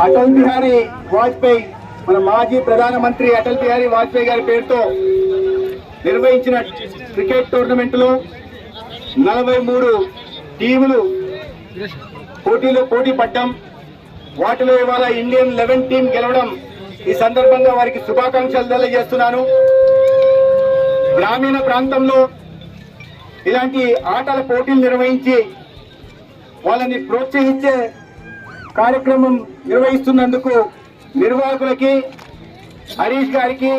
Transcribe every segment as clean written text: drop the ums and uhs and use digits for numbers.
అటల్ బిహారీ వాజ్పేయి మన మాజీ ప్రధానమంత్రి అటల్ బిహారీ వాజ్పేయి గారి పేరుతో నిర్వహించిన క్రికెట్ టోర్నమెంట్ లో 43 టీములు పోటీ పడ్డం. వాటిలో ఇవాళ ఇండియన్ 11 టీం గెలవడం. ఈ సందర్భంగా వారికి శుభాకాంక్షలు తెలియజేస్తున్నాను. గ్రామీణ ప్రాంతంలో ఇలాంటి ఆటల పోటీలు నిర్వహించి వాళ్ళని ప్రోత్సహించే కార్యక్రమం నిర్వహిస్తున్నందుకు నిర్వాహకులకి, హరీష్ గారికి,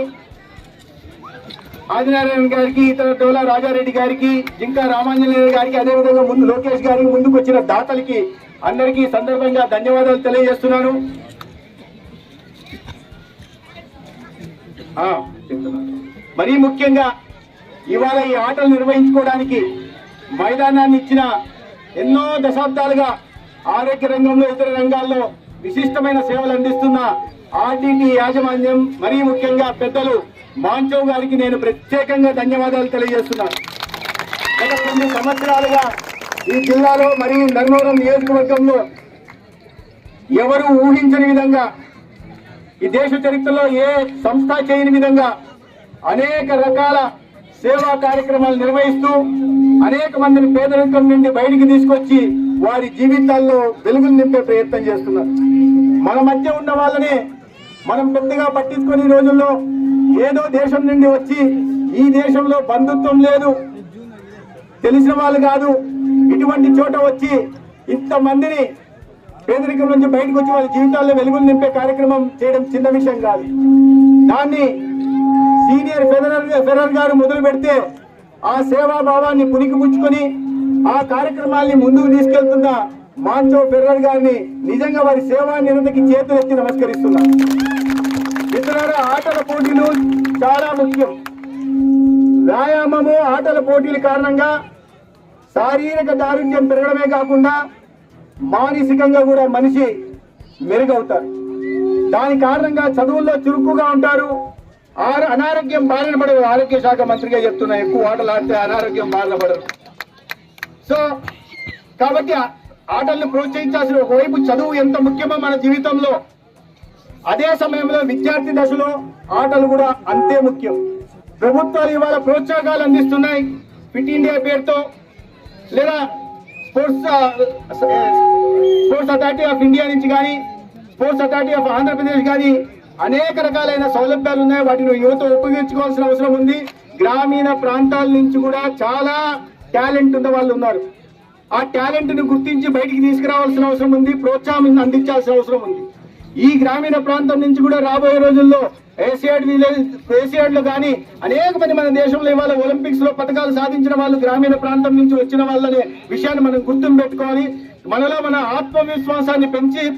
ఆదినారాయణ గారికి, ఇతర డోలా రాజారెడ్డి గారికి, జింకా రామాంజనేయ గారికి, అదేవిధంగా ముందు లోకేష్ గారికి, ముందుకు వచ్చిన దాతలకి అందరికీ సందర్భంగా ధన్యవాదాలు తెలియజేస్తున్నాను. మరీ ముఖ్యంగా ఇవాళ ఈ ఆటలు నిర్వహించుకోవడానికి మైదానాన్ని ఇచ్చిన, ఎన్నో దశాబ్దాలుగా ఆరోగ్య రంగంలో ఇతర రంగాల్లో విశిష్టమైన సేవలు అందిస్తున్న ఆర్టీటీ యాజమాన్యం, మరీ ముఖ్యంగా పెద్దలు మాంచవ్ గారికి నేను ప్రత్యేకంగా ధన్యవాదాలు తెలియజేస్తున్నాను. గత కొన్ని సంవత్సరాలుగా ఈ జిల్లాలో మరియు ధర్మవరం నియోజకవర్గంలో ఎవరు ఊహించని విధంగా, ఈ దేశ చరిత్రలో ఏ సంస్థ చేయని విధంగా అనేక రకాల సేవా కార్యక్రమాలు నిర్వహిస్తూ అనేక మందిని పేదరికం నుండి బయటికి తీసుకొచ్చి వారి జీవితాల్లో వెలుగులు నింపే ప్రయత్నం చేస్తున్నారు. మన మధ్య ఉన్న వాళ్ళని మనం పెద్దగా పట్టించుకునే రోజుల్లో ఏదో దేశం నుండి వచ్చి ఈ దేశంలో బంధుత్వం లేదు, తెలిసిన వాళ్ళు కాదు, ఇటువంటి చోట వచ్చి ఇంతమందిని పేదరికం నుంచి బయటకు వచ్చి వాళ్ళ జీవితాల్లో వెలుగులు నింపే కార్యక్రమం చేయడం చిన్న విషయం కాదు. దాన్ని సీనియర్ ఫెడరర్ గారు మొదలు పెడితే ఆ సేవాభావాన్ని పుణికిపుచ్చుకొని ఆ కార్యక్రమాన్ని ముందుకు తీసుకెళ్తున్న మాంచవ్ ఫెడరర్ గారిని నిజంగా వారి సేవా నిరతకి చేతులెత్తి నమస్కరిస్తున్నారు. ఇతర ఆటల పోటీలు చాలా ముఖ్యం. వ్యాయామము, ఆటల పోటీల కారణంగా శారీరక దారుణ్యం పెరగడమే కాకుండా మానసికంగా కూడా మనిషి మెరుగవుతారు. దాని కారణంగా చదువుల్లో చురుకుగా ఉంటారు, అనారోగ్యం బారిన పడరు. ఆరోగ్య శాఖ మంత్రిగా చెప్తున్నా, ఎక్కువ ఆటలు ఆడితే అనారోగ్యం బారిన పడరు. సో కాబట్టి ఆటలను ప్రోత్సహించాల్సిన, ఒకవైపు చదువు ఎంత ముఖ్యమో మన జీవితంలో, అదే సమయంలో విద్యార్థి దశలో ఆటలు కూడా అంతే ముఖ్యం. ప్రభుత్వాలు ఇవాళ ప్రోత్సాహకాలు అందిస్తున్నాయి. ఫిట్ ఇండియా పేరుతో లేదా స్పోర్ట్స్ అథారిటీ ఆఫ్ ఇండియా నుంచి కానీ, స్పోర్ట్స్ అథారిటీ ఆఫ్ ఆంధ్రప్రదేశ్ కానీ అనేక రకాలైన సౌలభ్యాలు ఉన్నాయి. వాటిని యువత ఉపయోగించుకోవాల్సిన అవసరం ఉంది. గ్రామీణ ప్రాంతాల నుంచి కూడా చాలా టాలెంట్ ఉన్న వాళ్ళు ఉన్నారు. ఆ టాలెంట్ ను గుర్తించి బయటికి తీసుకురావాల్సిన అవసరం ఉంది, ప్రోత్సాహం అందించాల్సిన అవసరం ఉంది. ఈ గ్రామీణ ప్రాంతం నుంచి కూడా రాబోయే రోజుల్లో ఏసియాడ్ లో కానీ అనేక మంది మన దేశంలో ఇవాళ ఒలింపిక్స్ లో పథకాలు సాధించిన వాళ్ళు గ్రామీణ ప్రాంతం నుంచి వచ్చిన వాళ్ళనే విషయాన్ని మనం గుర్తు పెట్టుకోవాలి. మనలో మన ఆత్మవిశ్వాసాన్ని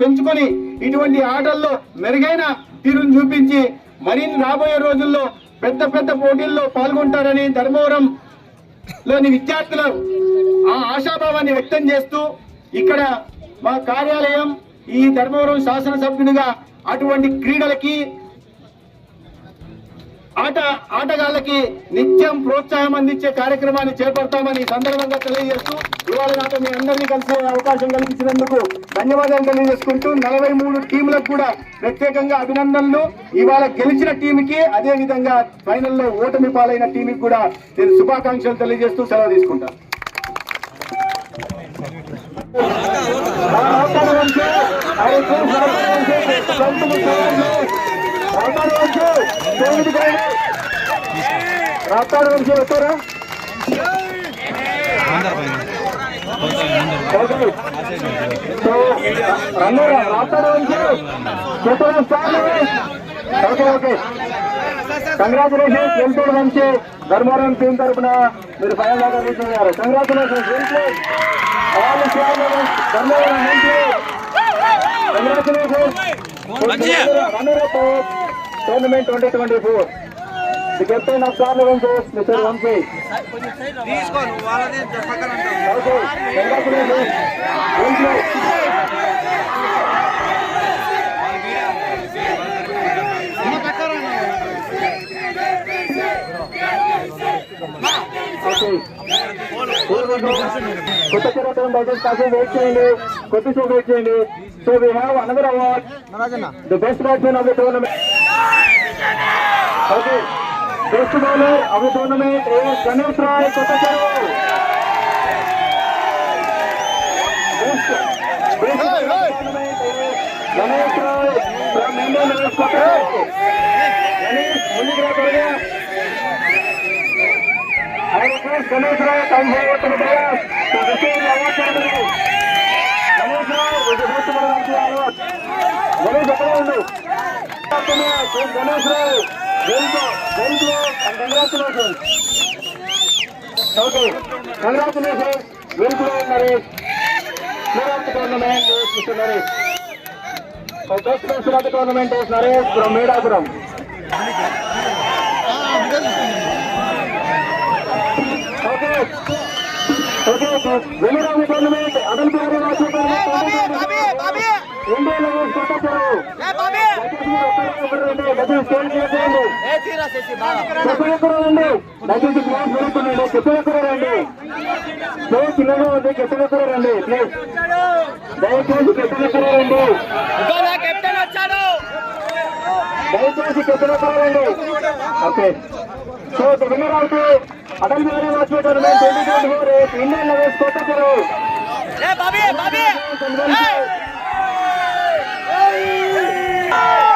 పెంచుకొని ఇటువంటి ఆటల్లో మెరుగైన తీరును చూపించి మరిన్ని రాబోయే రోజుల్లో పెద్ద పెద్ద పోటీల్లో పాల్గొంటారని ధర్మవరం లోని విద్యార్థులు ఆ ఆశాభావాన్ని వ్యక్తం చేస్తూ, ఇక్కడ మా కార్యాలయం ఈ ధర్మవరం శాసనసభ్యునిగా అటువంటి క్రీడలకి, ఆటగాళ్ళకి నిత్యం ప్రోత్సాహం అందించే కార్యక్రమాన్ని చేపడతామని సందర్భంగా తెలియజేస్తూ, ఇవాళ నాతో మీ అందరినీ కలిసే అవకాశం కల్పించినందుకు ధన్యవాదాలు తెలియజేసుకుంటూ 43 టీంలకు కూడా ప్రత్యేకంగా అభినందనలు. ఇవాళ గెలిచిన టీంకి, అదే విధంగా ఫైనల్లో ఓటమి పాలైన టీంకి కూడా నేను శుభాకాంక్షలు తెలియజేస్తూ సెలవు తీసుకుంటాను. రాస్తాడు వంశీ వస్తారా? రాస్తాడు వంశీ ఓకే ఓకే. కంగ్రాచులేషన్స్ వెళ్తూడు వంశీ. ధర్మవరం టీం తరఫున మీరు ఫైనల్ దాకా తీసుకున్నారు. కంగ్రాచులేషన్స్ ధర్మవరం నుంచి. Congratulations runner up tournament 2024. The captain of Carnivals, Mr. Vamsi. Okay, congratulations. కొత్త చరిత్ర దయచేసి కాసేపు వెయిట్ చేయండి, కొద్దిసేపు వెయిట్ చేయండి. So we have another award, the best batsman of the tournament. Okay, best bowler of the tournament is Ganesh Rai Kottacheru. Best bowler of the tournament is Ganesh Rai from Indian Levels Kottacheru. Ganesh, Mundigra Korea. I request Ganesh Rai come forward to the dais to receive the award ceremony. Ganesh Rai is the best bowler of the award. Ganesh, ekkada undu? Ganesh Rai, very good and congratulations. Okay, congratulations, very good Naresh. Player of the tournament is Mr. Naresh. So best player of the tournament is Naresh from Medapuram. Okay, winner of the tournament, Adal Bihari Vajpayee tournament. India Levels Kottacheru. That is state champion. చెప్పగలరండి, దయచేసి place వెళ్తున్నాండి, చెప్పగలరండి, place చిన్నగా ఉంది, చెప్పగలరండి, place దయచేసి చెప్పగలరండి, దయచేసి చెప్పగలరండి. Okay, so the winner of the Atal Bihari Vajpayee tournament 2024 is Indian Levels Kottacheru.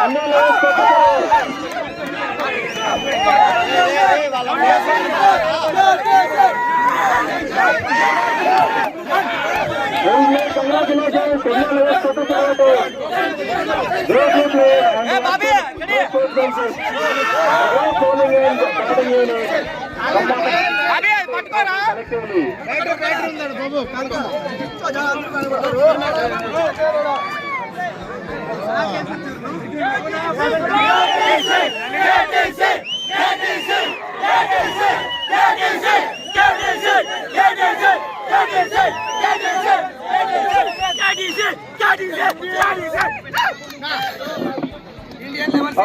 Indian Levels Kottacheru. Congratulations, Indian Levels Kottacheru. Great play and great bowling and batting unit. Collectively.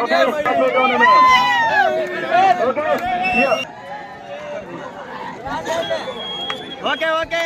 Okay, tournament. Okay, yeah. Okay.